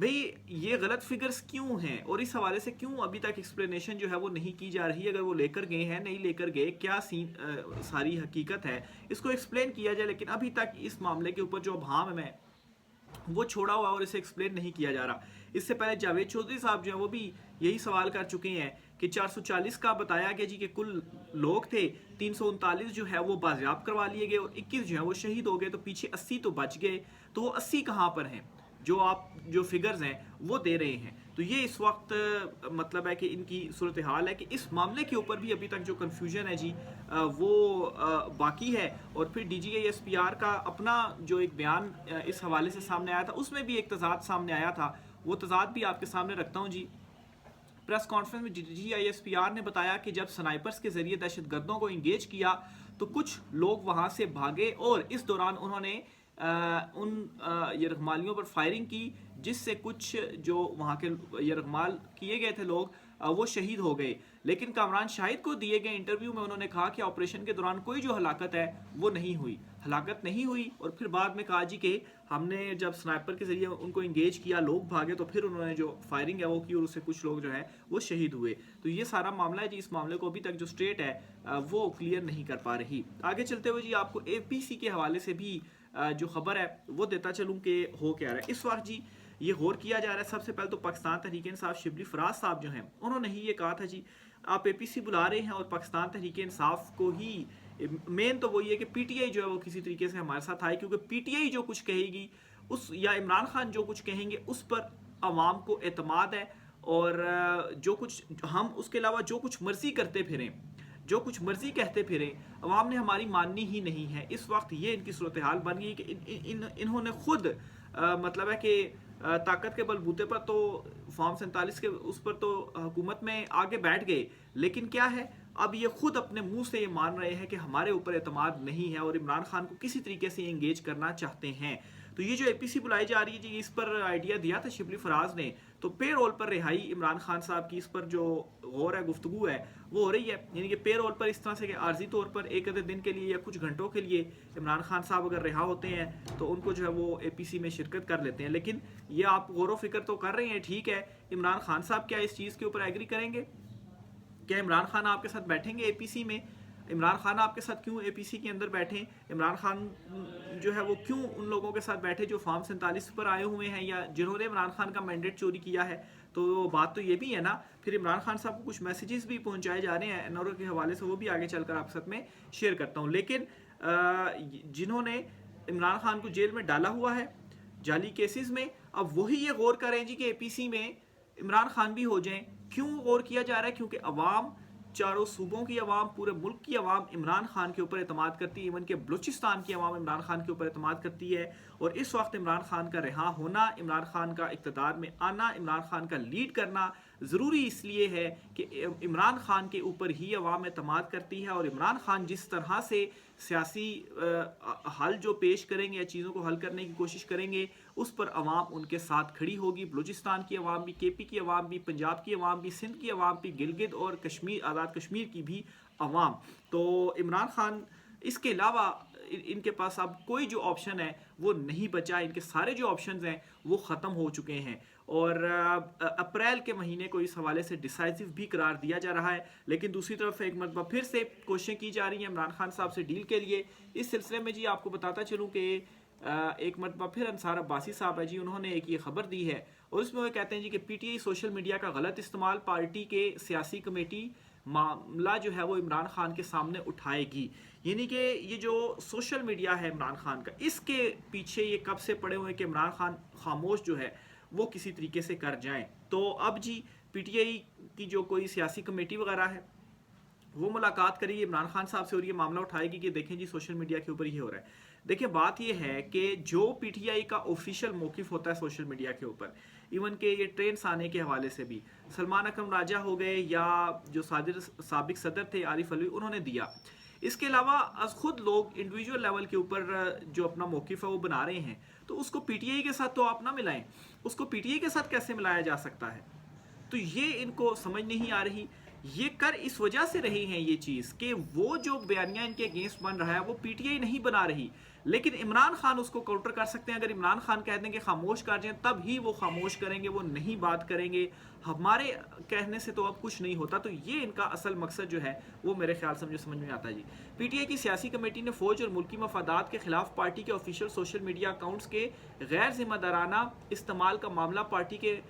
بھئی یہ غلط فگرز کیوں ہیں اور اس حوالے سے کیوں ابھی تک ایکسپلینیشن جو ہے وہ نہیں کی جا رہی؟ اگر وہ لے کر گئے ہیں نہیں لے کر گئے، کیا ساری حقیقت ہے، اس کو ایکسپلین کیا جائے. لیکن ابھی تک اس معاملے کے اوپر جو ابہام ہے وہ چھوڑا ہوا اور اسے ایکسپلین نہیں کیا جا رہا. اس سے پہلے جاوید چودھری صاحب جو ہیں وہ بھی یہی سوال کر چکے ہیں کہ 440 کا بتایا گیا جی کہ کل لوگ تھے، 339 جو ہے وہ بازیاب کروا لیے گئے اور 21 جو ہیں وہ شہید ہو گئے، تو پیچھے 80 تو بچ گئے. تو وہ 80 کہاں پر ہیں جو آپ جو فگرز ہیں وہ دے رہے ہیں؟ تو یہ اس وقت مطلب ہے کہ ان کی صورتحال ہے کہ اس معاملے کے اوپر بھی ابھی تک جو کنفیوژن ہے جی وہ باقی ہے. اور پھر D G S P R کا اپنا جو ایک بیان اس حوالے سے سامنے آیا تھا، اس میں بھی ایک تضاد سامنے آیا تھا. وہ تضاد بھی آپ کے سامنے رکھتا ہوں جی. پریس کانفرنس میں D G I S P R نے بتایا کہ جب سنائپرز کے ذریعے دہشت گردوں کو انگیج کیا تو کچھ لوگ وہاں سے بھاگے اور اس دوران انہوں نے ان یرغمالیوں پر فائرنگ کی، جس سے کچھ جو وہاں کے یرغمال کیے گئے تھے لوگ وہ شہید ہو گئے. لیکن کامران شاہد کو دیے گئے انٹرویو میں انہوں نے کہا کہ آپریشن کے دوران کوئی جو ہلاکت ہے وہ نہیں ہوئی، ہلاکت نہیں ہوئی. اور پھر بعد میں کہا جی کہ ہم نے جب سنائپر کے ذریعے ان کو انگیج کیا، لوگ بھاگے تو پھر انہوں نے جو فائرنگ ہے وہ کی اور اس سے کچھ لوگ جو ہے وہ شہید ہوئے. تو یہ سارا معاملہ ہے جی. اس معاملے کو ابھی تک جو اسٹیٹ ہے وہ کلیئر نہیں کر پا رہی. آگے چلتے ہوئے جی آپ کو اے پی سی کے حوالے سے بھی جو خبر ہے وہ دیتا چلوں کہ ہو کیا رہا ہے اس وقت جی. یہ غور کیا جا رہا ہے سب سے پہلے تو پاکستان تحریک انصاف شبلی فراز صاحب جو ہیں انہوں نے ہی یہ کہا تھا جی آپ اے پی سی بلا رہے ہیں اور پاکستان تحریک انصاف کو ہی مین تو وہی ہے کہ پی ٹی آئی جو ہے وہ کسی طریقے سے ہمارے ساتھ آئے، کیونکہ پی ٹی آئی جو کچھ کہے گی اس یا عمران خان جو کچھ کہیں گے اس پر عوام کو اعتماد ہے. اور جو کچھ ہم اس کے علاوہ جو کچھ مرضی کرتے پھریں، جو کچھ مرضی کہتے پھریں، عوام نے ہماری ماننی ہی نہیں ہے. اس وقت یہ ان کی صورتحال بن گئی کہ انہوں نے خود مطلب ہے کہ طاقت کے بلبوتے پر تو فارم 47 کے اس پر تو حکومت میں آگے بیٹھ گئے، لیکن کیا ہے اب یہ خود اپنے منہ سے یہ مان رہے ہیں کہ ہمارے اوپر اعتماد نہیں ہے اور عمران خان کو کسی طریقے سے انگیج کرنا چاہتے ہیں. تو یہ جو اے پی سی بلائی جا رہی ہے جی اس پر آئیڈیا دیا تھا شبلی فراز نے. تو پے رول پر رہائی عمران خان صاحب کی اس پر جو غور ہے گفتگو ہے وہ ہو رہی ہے، یعنی کہ پے رول پر اس طرح سے کہ عارضی طور پر ایک آدھے دن کے لیے یا کچھ گھنٹوں کے لیے عمران خان صاحب اگر رہا ہوتے ہیں تو ان کو جو ہے وہ اے پی سی میں شرکت کر لیتے ہیں. لیکن یہ آپ غور و فکر تو کر رہے ہیں، ٹھیک ہے، عمران خان صاحب کیا اس چیز کے اوپر ایگری کریں گے؟ کیا عمران خان آپ کے ساتھ بیٹھیں گے اے پی سی میں؟ عمران خان آپ کے ساتھ کیوں اے پی سی کے اندر بیٹھیں؟ عمران خان جو ہے وہ کیوں ان لوگوں کے ساتھ بیٹھے جو فارم 47 پر آئے ہوئے ہیں یا جنہوں نے عمران خان کا مینڈیٹ چوری کیا ہے؟ تو بات تو یہ بھی ہے نا. پھر عمران خان صاحب کو کچھ میسیجز بھی پہنچائے جا رہے ہیں این آر او کے حوالے سے، وہ بھی آگے چل کر آپ کے ساتھ میں شیئر کرتا ہوں. لیکن جنہوں نے عمران خان کو جیل میں ڈالا ہوا ہے جعلی کیسز میں، اب وہی یہ غور کریں جی کہ اے پی سی میں عمران خان بھی ہو جائیں. کیوں غور کیا جا رہا ہے؟ کیونکہ عوام، چاروں صوبوں کی عوام، پورے ملک کی عوام عمران خان کے اوپر اعتماد کرتی ہے. ایون کہ بلوچستان کی عوام عمران خان کے اوپر اعتماد کرتی ہے. اور اس وقت عمران خان کا رہا ہونا، عمران خان کا اقتدار میں آنا، عمران خان کا لیڈ کرنا ضروری اس لیے ہے کہ عمران خان کے اوپر ہی عوام اعتماد کرتی ہے. اور عمران خان جس طرح سے سیاسی حل جو پیش کریں گے یا چیزوں کو حل کرنے کی کوشش کریں گے اس پر عوام ان کے ساتھ کھڑی ہوگی. بلوچستان کی عوام بھی، کے پی کی عوام بھی، پنجاب کی عوام بھی، سندھ کی عوام بھی، گلگت اور کشمیر، آزاد کشمیر کی بھی عوام. تو عمران خان اس کے علاوہ ان کے پاس اب کوئی جو آپشن ہے وہ نہیں بچا. ان کے سارے جو آپشنز ہیں وہ ختم ہو چکے ہیں. اور اپریل کے مہینے کو اس حوالے سے ڈیسائیسو بھی قرار دیا جا رہا ہے. لیکن دوسری طرف ایک مرتبہ پھر سے کوششیں کی جا رہی ہیں عمران خان صاحب سے ڈیل کے لیے. اس سلسلے میں جی آپ کو بتاتا چلوں کہ ایک مرتبہ پھر انصار عباسی صاحب ہے جی، انہوں نے ایک یہ خبر دی ہے اور اس میں وہ کہتے ہیں جی کہ P T I social media کا غلط استعمال پارٹی کے سیاسی کمیٹی معاملہ جو ہے وہ عمران خان کے سامنے اٹھائے گی. یعنی کہ یہ جو سوشل میڈیا ہے عمران خان کا، اس کے پیچھے یہ کب سے پڑے ہوئے کہ عمران خان خاموش جو ہے وہ کسی طریقے سے کر جائیں. تو اب جی پی ٹی آئی کی جو کوئی سیاسی کمیٹی وغیرہ ہے وہ ملاقات کرے گی عمران خان صاحب سے اور یہ معاملہ اٹھائے گی کہ دیکھیں جی سوشل میڈیا کے اوپر یہ ہو رہا ہے. دیکھیں بات یہ ہے کہ جو پی ٹی آئی کا آفیشیل موقف ہوتا ہے سوشل میڈیا کے اوپر، ایون کہ یہ ٹرینس آنے کے حوالے سے بھی سلمان اکرم راجہ ہو گئے یا جو سابق صدر تھے عارف علوی، انہوں نے دیا. اس کے علاوہ از خود لوگ انڈیویجول لیول کے اوپر جو اپنا موقف ہے وہ بنا رہے ہیں، تو اس کو پی ٹی آئی کے ساتھ تو آپ نہ ملائیں. اس کو پی ٹی آئی کے ساتھ کیسے ملایا جا سکتا ہے؟ تو یہ ان کو سمجھ نہیں آ رہی. یہ کر اس وجہ سے رہے ہیں یہ چیز کہ وہ جو بیانیہ ان کے اگینسٹ بن رہا ہے وہ پی ٹی آئی نہیں بنا رہی. لیکن عمران خان اس کو کاؤنٹر کر سکتے ہیں. اگر عمران خان کہہ دیں کہ خاموش کر جائیں تب ہی وہ خاموش کریں گے, وہ نہیں بات کریں گے. ہمارے کہنے سے تو اب کچھ نہیں ہوتا. تو یہ ان کا اصل مقصد جو ہے وہ میرے خیال سے مجھے سمجھ میں آتا ہے جی. پی ٹی آئی کی سیاسی کمیٹی نے فوج اور ملکی مفادات کے خلاف پارٹی کے آفیشیل سوشل میڈیا اکاؤنٹس کے غیر ذمہ دارانہ استعمال کا معاملہ پارٹی کے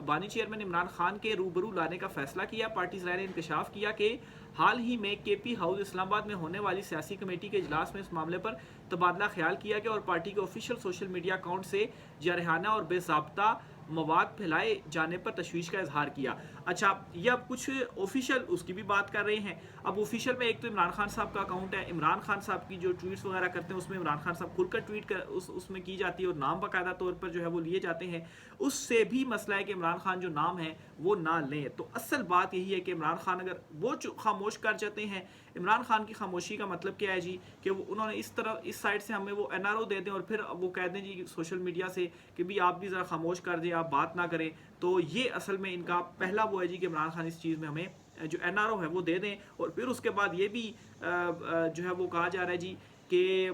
بانی چیئرمین عمران خان کے روبرو لانے کا فیصلہ کیا. پارٹی ذرائع نے انکشاف کیا کہ حال ہی میں کے پی ہاؤس اسلام آباد میں ہونے والی سیاسی کمیٹی کے اجلاس میں اس معاملے پر تبادلہ خیال کیا گیا اور پارٹی کے آفیشیل سوشل میڈیا اکاؤنٹ سے جارحانہ اور بے ضابطہ مواد پھیلائے جانے پر تشویش کا اظہار کیا. اچھا, یہ اب کچھ آفیشیل اس کی بھی بات کر رہے ہیں. اب آفیشیل میں ایک تو عمران خان صاحب کا اکاؤنٹ ہے, عمران خان صاحب کی جو ٹویٹس وغیرہ کرتے ہیں اس میں عمران خان صاحب کھل کر ٹویٹ اس میں کی جاتی ہے اور نام باقاعدہ طور پر جو ہے وہ لیے جاتے ہیں. اس سے بھی مسئلہ ہے کہ عمران خان جو نام ہے وہ نہ لیں. تو اصل بات یہی ہے کہ عمران خان اگر وہ خاموش کر جاتے ہیں, عمران خان کی خاموشی کا مطلب کیا ہے جی کہ انہوں نے اس طرح اس سائڈ سے ہمیں وہ این آر او دے دیں اور پھر وہ کہہ دیں جی سوشل میڈیا سے کہ بھی آپ بھی ذرا خاموش کر دیں, آپ بات نہ کریں. تو یہ اصل میں ان کا پہلا وہ ہے جی کہ عمران خان اس چیز میں ہمیں جو این آر او ہے وہ دے دیں. اور پھر اس کے بعد یہ بھی جو ہے وہ کہا جا رہا ہے جی کہ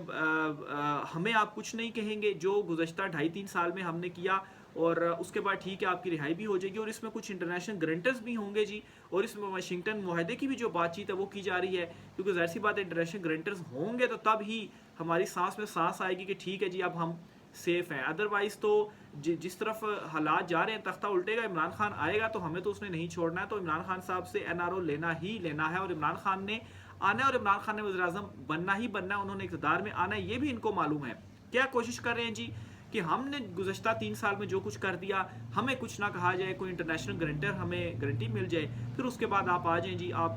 ہمیں آپ کچھ نہیں کہیں گے جو گزشتہ 2.5-3 سال میں ہم نے کیا, اور اس کے بعد ٹھیک ہے آپ کی رہائی بھی ہو جائے گی. اور اس میں کچھ انٹرنیشنل گرنٹرز بھی ہوں گے جی, اور اس میں واشنگٹن معاہدے کی بھی جو بات چیت ہے وہ کی جا رہی ہے, کیونکہ ظاہر سی بات ہے انٹرنیشنل گرنٹرز ہوں گے تو تب ہی ہماری سانس میں سانس آئے گی کہ ٹھیک ہے جی اب ہم سیف ہیں. ادروائز تو جس طرف حالات جا رہے ہیں تختہ الٹے گا, عمران خان آئے گا تو ہمیں تو اس نے نہیں چھوڑنا ہے. تو عمران خان صاحب سے این آر او لینا ہی لینا ہے, اور عمران خان نے آنا ہے, اور عمران خان نے وزیر اعظم بننا ہی بننا ہے, انہوں نے اقتدار میں آنا ہے, یہ بھی ان کو معلوم ہے. کیا کوشش کر رہے ہیں جی کہ ہم نے گزشتہ 3 سال میں جو کچھ کر دیا ہمیں کچھ نہ کہا جائے, کوئی انٹرنیشنل گرنٹر ہمیں گارنٹی مل جائے, پھر اس کے بعد آپ آ جائیں جی آپ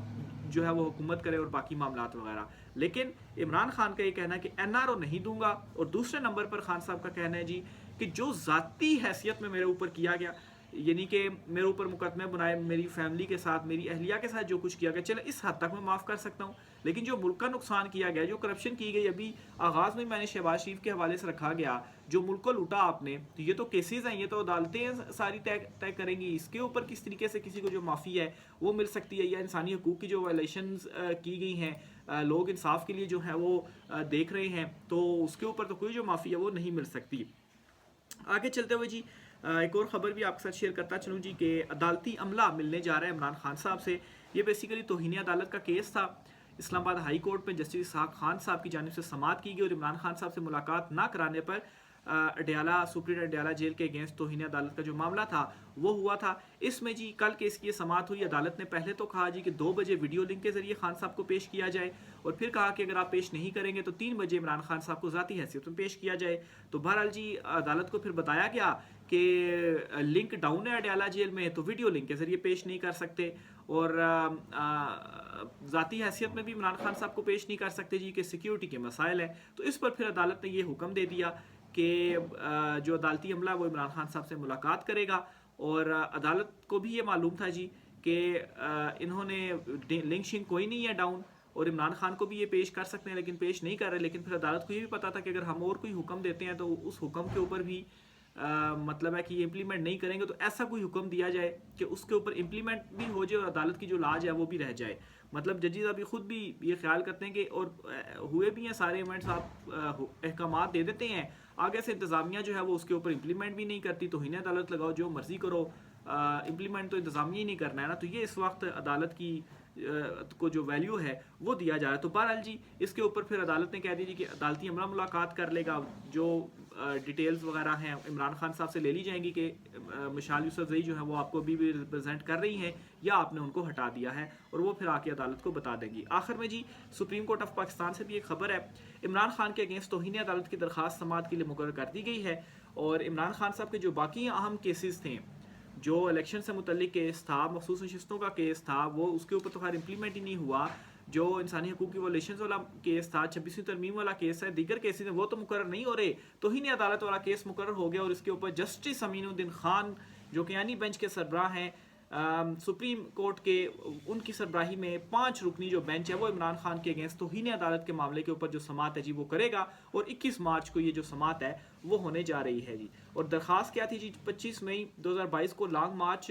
جو ہے وہ حکومت کرے اور باقی معاملات وغیرہ. لیکن عمران خان کا یہ کہنا ہے کہ این آر او نہیں دوں گا. اور دوسرے نمبر پر خان صاحب کا کہنا ہے جی کہ جو ذاتی حیثیت میں میرے اوپر کیا گیا, یعنی کہ میرے اوپر مقدمے بنائے, میری فیملی کے ساتھ میری اہلیہ کے ساتھ جو کچھ کیا گیا, چلے اس حد تک میں معاف کر سکتا ہوں, لیکن جو ملک کا نقصان کیا گیا, جو کرپشن کی گئی, ابھی آغاز میں نے شہباز شریف کے حوالے سے رکھا گیا, جو ملک کو لوٹا آپ نے, تو یہ تو کیسز ہیں, یہ تو عدالتیں ساری طے کریں گی اس کے اوپر کس طریقے سے کسی کو جو معافی ہے وہ مل سکتی ہے, یا انسانی حقوق کی جو وائلیشنز کی گئی ہیں, لوگ انصاف کے لیے جو ہیں وہ دیکھ رہے ہیں, تو اس کے اوپر تو کوئی جو معافی ہے وہ نہیں مل سکتی. آگے چلتے ہوئے جی ایک اور خبر بھی آپ کے ساتھ شیئر کرتا چلوں جی کہ عدالتی عملہ ملنے جا رہا ہے عمران خان صاحب سے. یہ بیسیکلی توہین عدالت کا کیس تھا. اسلام آباد ہائی کورٹ میں جسٹس اسحاق خان صاحب کی جانب سے سماعت کی گئی, اور عمران خان صاحب سے ملاقات نہ کرانے پر سپرنٹینڈنٹ اڈیالہ جیل کے اگینسٹ توہین عدالت کا جو معاملہ تھا وہ ہوا تھا. اس میں جی کل کیس کی سماعت ہوئی. عدالت نے پہلے تو کہا جی کہ 2 بجے ویڈیو لنک کے ذریعے خان صاحب کو پیش کیا جائے, اور پھر کہا کہ اگر آپ پیش نہیں کریں گے تو 3 بجے عمران خان صاحب کو ذاتی حیثیت میں پیش کیا جائے. تو بہرحال جی عدالت کو پھر بتایا گیا کہ لنک ڈاؤن ہے اڈیالہ جیل میں, تو ویڈیو لنک کے ذریعے پیش نہیں کر سکتے, اور ذاتی حیثیت میں بھی عمران خان صاحب کو پیش نہیں کر سکتے جی کہ سیکیورٹی کے مسائل ہیں. تو اس پر پھر عدالت نے یہ حکم دے دیا کہ جو عدالتی عملہ وہ عمران خان صاحب سے ملاقات کرے گا. اور عدالت کو بھی یہ معلوم تھا جی کہ انہوں نے لنک شنک کوئی نہیں ہے ڈاؤن, اور عمران خان کو بھی یہ پیش کر سکتے ہیں لیکن پیش نہیں کر رہے. لیکن پھر عدالت کو یہ بھی پتا تھا کہ اگر ہم اور کوئی حکم دیتے ہیں تو اس حکم کے اوپر بھی مطلب ہے کہ یہ امپلیمنٹ نہیں کریں گے, تو ایسا کوئی حکم دیا جائے کہ اس کے اوپر امپلیمنٹ بھی ہو جائے اور عدالت کی جو لاج ہے وہ بھی رہ جائے. مطلب ججز ابھی خود بھی یہ خیال کرتے ہیں کہ, اور ہوئے بھی ہیں سارے ایونٹس, آپ احکامات دے دیتے ہیں, آگے سے انتظامیہ جو ہے وہ اس کے اوپر امپلیمنٹ بھی نہیں کرتی. توہین عدالت لگاؤ جو مرضی کرو, امپلیمنٹ تو انتظامیہ ہی نہیں کرنا ہے نا. تو یہ اس وقت عدالت کی کو جو ویلیو ہے وہ دیا جا رہا ہے. تو بہرحال جی اس کے اوپر پھر عدالت نے کہہ دی جی کہ عدالتی عملہ ملاقات کر لے گا, جو ڈیٹیلز وغیرہ ہیں عمران خان صاحب سے لے لی جائیں گی کہ مشال یوسفزئی جو ہے وہ آپ کو ابھی بھی ریپرزینٹ کر رہی ہیں یا آپ نے ان کو ہٹا دیا ہے, اور وہ پھر آ کے عدالت کو بتا دیں گی. آخر میں جی سپریم کورٹ آف پاکستان سے بھی ایک خبر ہے. عمران خان کے اگینسٹ توہین عدالت کی درخواست سماعت کے لیے مقرر کر دی گئی ہے, اور عمران خان صاحب کے جو باقی اہم کیسز تھے, جو الیکشن سے متعلق کیس تھا, مخصوص نشستوں کا کیس تھا, وہ اس کے اوپر تو خیر امپلیمنٹ ہی نہیں ہوا. جو انسانی حقوق کی وائلیشنز والا کیس تھا, 26ویں ترمیم والا کیس ہے, دیگر کیسز ہیں وہ تو مقرر نہیں ہو رہے. توہین عدالت والا کیس مقرر ہو گیا, اور اس کے اوپر جسٹس امین الدین خان جو کہ یعنی بینچ کے سربراہ ہیں سپریم کورٹ کے, ان کی سربراہی میں 5 رکنی جو بینچ ہے وہ عمران خان کے اگینسٹ توہین عدالت کے معاملے کے اوپر جو سماعت ہے جی وہ کرے گا, اور 21 مارچ کو یہ جو سماعت ہے وہ ہونے جا رہی ہے جی. اور درخواست کیا تھی جی 25 مئی 2022 کو لانگ مارچ